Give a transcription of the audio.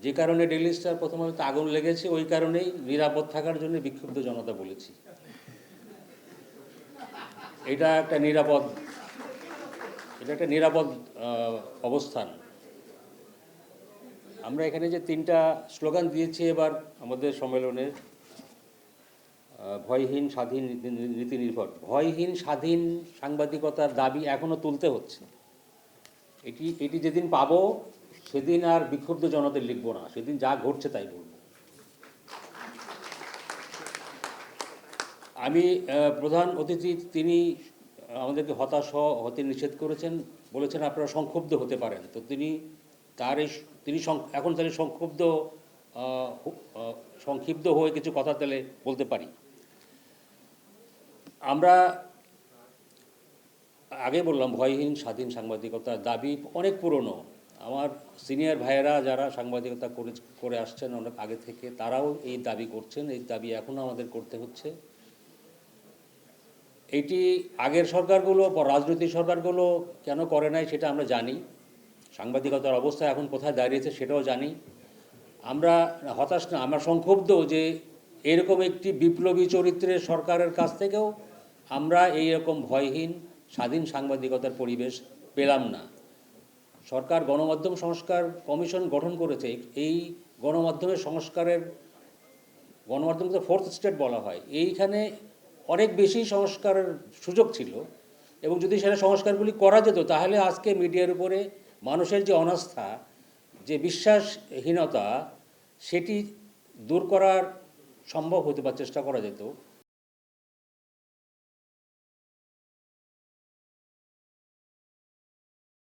যে কারণে daily star প্রথম আলোতে আগুন লেগেছে, ওই কারণেই নিরাপদ থাকার জন্য বিক্ষুব্ধ জনতা বলেছি। এটা একটা নিরাপদ অবস্থান। আমরা এখানে যে 3টা স্লোগান দিয়েছি এবার আমাদের সম্মেলনের, ভয়হীন, স্বাধীন, নীতিনির্ভর। ভয়হীন স্বাধীন সাংবাদিকতার দাবি এখনও তুলতে হচ্ছে। এটি যেদিন পাবো সেদিন আর বিক্ষুব্ধ জনতাদের লিখব না, সেদিন যা ঘটছে তাই বলব। আমি প্রধান অতিথি তিনি আমাদেরকে হতাশ হতে নিষেধ করেছেন, বলেছেন আপনারা সংক্ষুব্ধ হতে পারেন। তো তিনি এখন তাহলে সংক্ষিপ্ত হয়ে কিছু কথা তাহলে বলতে পারি। আমরা আগে বললাম ভয়হীন স্বাধীন সাংবাদিকতার দাবি অনেক পুরনো। আমার সিনিয়র ভাইয়েরা যারা সাংবাদিকতা করে আসছেন অনেক আগে থেকে, তারাও এই দাবি করছেন। এই দাবি এখনও আমাদের করতে হচ্ছে। এটি আগের সরকারগুলো, রাজনৈতিক সরকারগুলো কেন করে নাই সেটা আমরা জানি। সাংবাদিকতার অবস্থা এখন কোথায় দাঁড়িয়েছে সেটাও জানি। আমরা হতাশ না, আমরা সংক্ষুব্ধ যে এরকম একটি বিপ্লবী চরিত্রের সরকারের কাছ থেকেও আমরা এইরকম ভয়হীন স্বাধীন সাংবাদিকতার পরিবেশ পেলাম না। সরকার গণমাধ্যম সংস্কার কমিশন গঠন করেছে। এই গণমাধ্যমকে তো ফোর্থ স্টেট বলা হয়। এইখানে অনেক বেশি সংস্কারের সুযোগ ছিল, এবং যদি সেটা সংস্কারগুলি করা যেত তাহলে আজকে মিডিয়ার উপরে মানুষের যে অনাস্থা, যে বিশ্বাসহীনতা, সেটি দূর করার সম্ভব হতে বা চেষ্টা করা যেত।